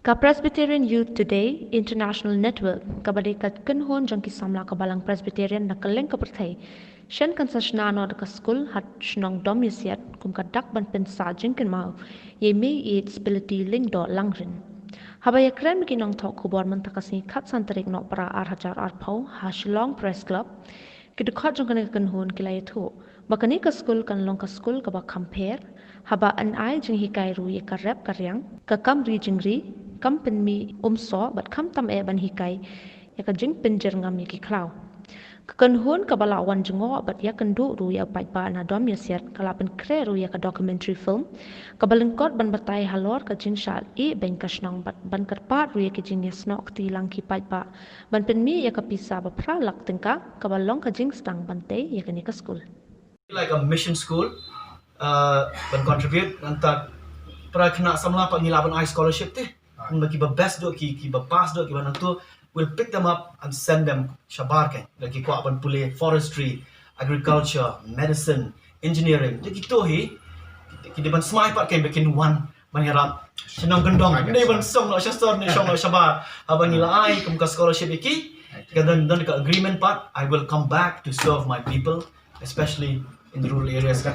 Ka Presbyterian Youth Today International Network kabadi ka kenhon jangki samla ka balang Presbyterian na kaleng ka perthai shen kan sashna no ka school hat Shillong Domiasiat kum ka dak ban pen sa jingkin mau ye me it spility ling do langrin habaya krem ki nong thok kubor man takasi khat santarik no para ar hajar ar phau ha Shillong Press Club ki dukhat jong kan kenhon kilai thu bakani ka school kan long ka school ka ba compare haba an ai jing hikai ru ye ka rep ka riang ka kam ri jingri kam pen mi so bat kam tam e ban hikai ya ka jing penjer ngam ki klau ka kan hon ka bala wan jingo bat ya kan du ru ya pai pa na Domiasiat kala pen kre ru ya ka documentary film ka balin kot ban batai halor ka jingshah iehbein ka shnong bat ban kar pa ru ya ki jing yasnok ti lang ki pai pa ban pen mi ya ka pisa ba pra lak tingka ka balong ka jing stang ban te ya ka ni ka school like a mission school ban contribute nanti pra kena samla pa ngilaban I scholarship te bagi ba best do ki ba pass do ki nanti we'll pick them up and send them shabar kai lagi ko aban pule forestry agriculture medicine engineering lagi to hi ki de ban smai pa kai bikin one ban harap senang gendong ni ban song lo shastor ni song lo shabar aban ngila ai kum ka scholarship iki dan ka agreement part I will come back to serve my people especially in the rural areas. 8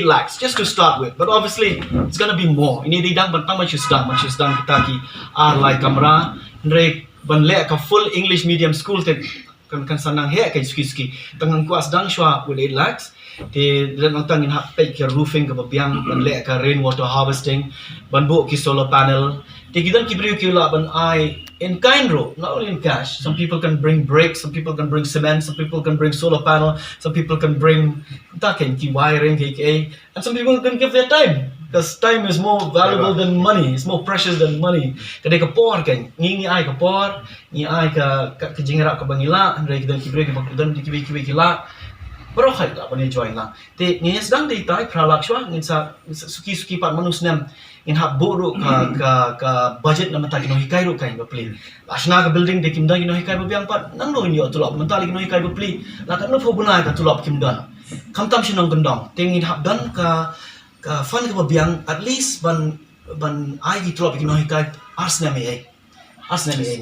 lakhs just to start with, but obviously it's going to be more. Ini didang bantang macam sedang kita ki like kamera, nrek banle ka full English medium school te kan sanang he ka ski tangang kuas dang shwa with 8 lakhs. Di dan nantang in hak pay ki roofing ka babiang banle ka rainwater harvesting, banbu ki solar panel. Di gidan ki brio ki la ban ai in kind ro, not only in cash. Some people can bring bricks, some people can bring cement, some people can bring solar panel, some people can bring wiring, and some people can give their time. Because time is more valuable than money, it's more precious than money. Kada ka por kan, ni ai ka por, ni ai ka jingra ka bangila, andre kidan ki break ka dan ki la. Baru khai la bani join la. Te ni sedang di tai pralak shwa ngin sa suki pat manus nem in hab buru ka budget na mata kino hikai ru kai bapli asna ka building de kimdan kino hikai babiang pat nang no inyo tulop mentali kino hikai bapli la ka no phobuna ka tulop kimdan kamtam shinong gendong tingin hab dan ka fun ka babiang at least ban ai ki tulop kino hikai arsna me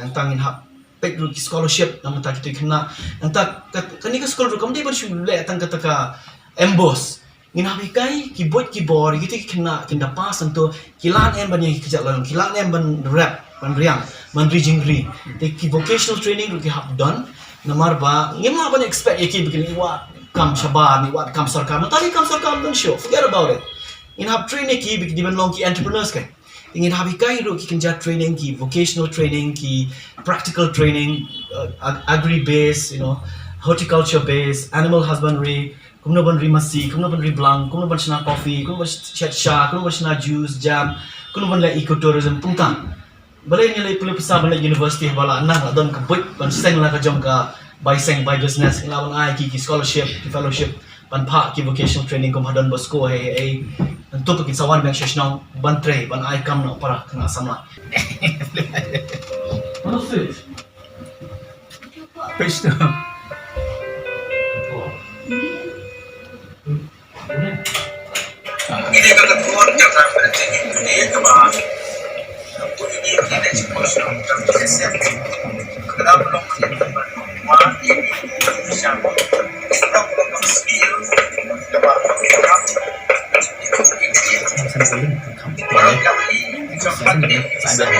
nang tangin hab pek ru ki scholarship na mata kito kena nang ta kani ka school ru kam de ban shule tang ka emboss ngin habi kai ki bot ki bor gitu ki kena pas untuk kilan em ban yang kerja lalu kilan em ban rap ban riang ban jingkyrkhu te ki vocational training ru ki hab done namar ba ngim ma ban expect ki begini wat kam shabar ni wat kam sarkar no tadi kam sarkar don't show forget about it in hab training ki bi ban long ki entrepreneurs kai ingin habi kai ru ki kerja training ki vocational training ki practical training agri base horticulture base animal husbandry kumno ban rimasi, kumno ban riblang, kumno ban shina coffee, kumno ban sha, kumno ban shina juice, jam, kumno ban la ecotourism pungtang. Balai ni lai pulih pesah balai university bala anak adon ka buat ban seng la ka jom ka by business lawan ai ki scholarship, ki fellowship, ban pa ki vocational training kum hadon bosko hey tentu pakin sawan bang sheshnong ban tray ban ai kam no para kena samla. What's it? Fish now. Ini kalau keluarจากประเทศอินโดนีเซียke bawah, untuk ini kita exposure untuk Domiasiat. Kalau belum kita berumah ini siapa? Kita belum skill ke bawah program itu ini. Baru kali jumpa di sana.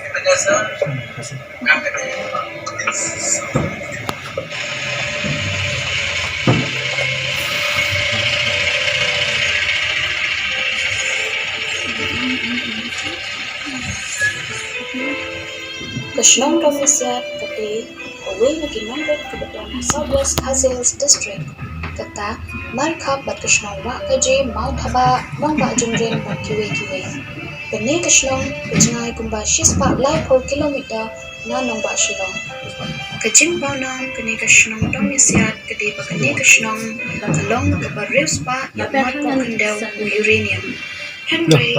Kita jasa ngangkat. Shillong Domiasiat kati away lagi nombor kebetulan Southwest Hills District kata markap bat Shillong wa kaji mau thaba nong ba jungren bat kiwe bene Shillong bejngai kumba shispa lai 4 kilometer na nong ba Shillong kajing baunam kene Shillong Domiasiat kati ba kene Shillong kalong ka riewshemphang yak mat ko kendau uranium Henry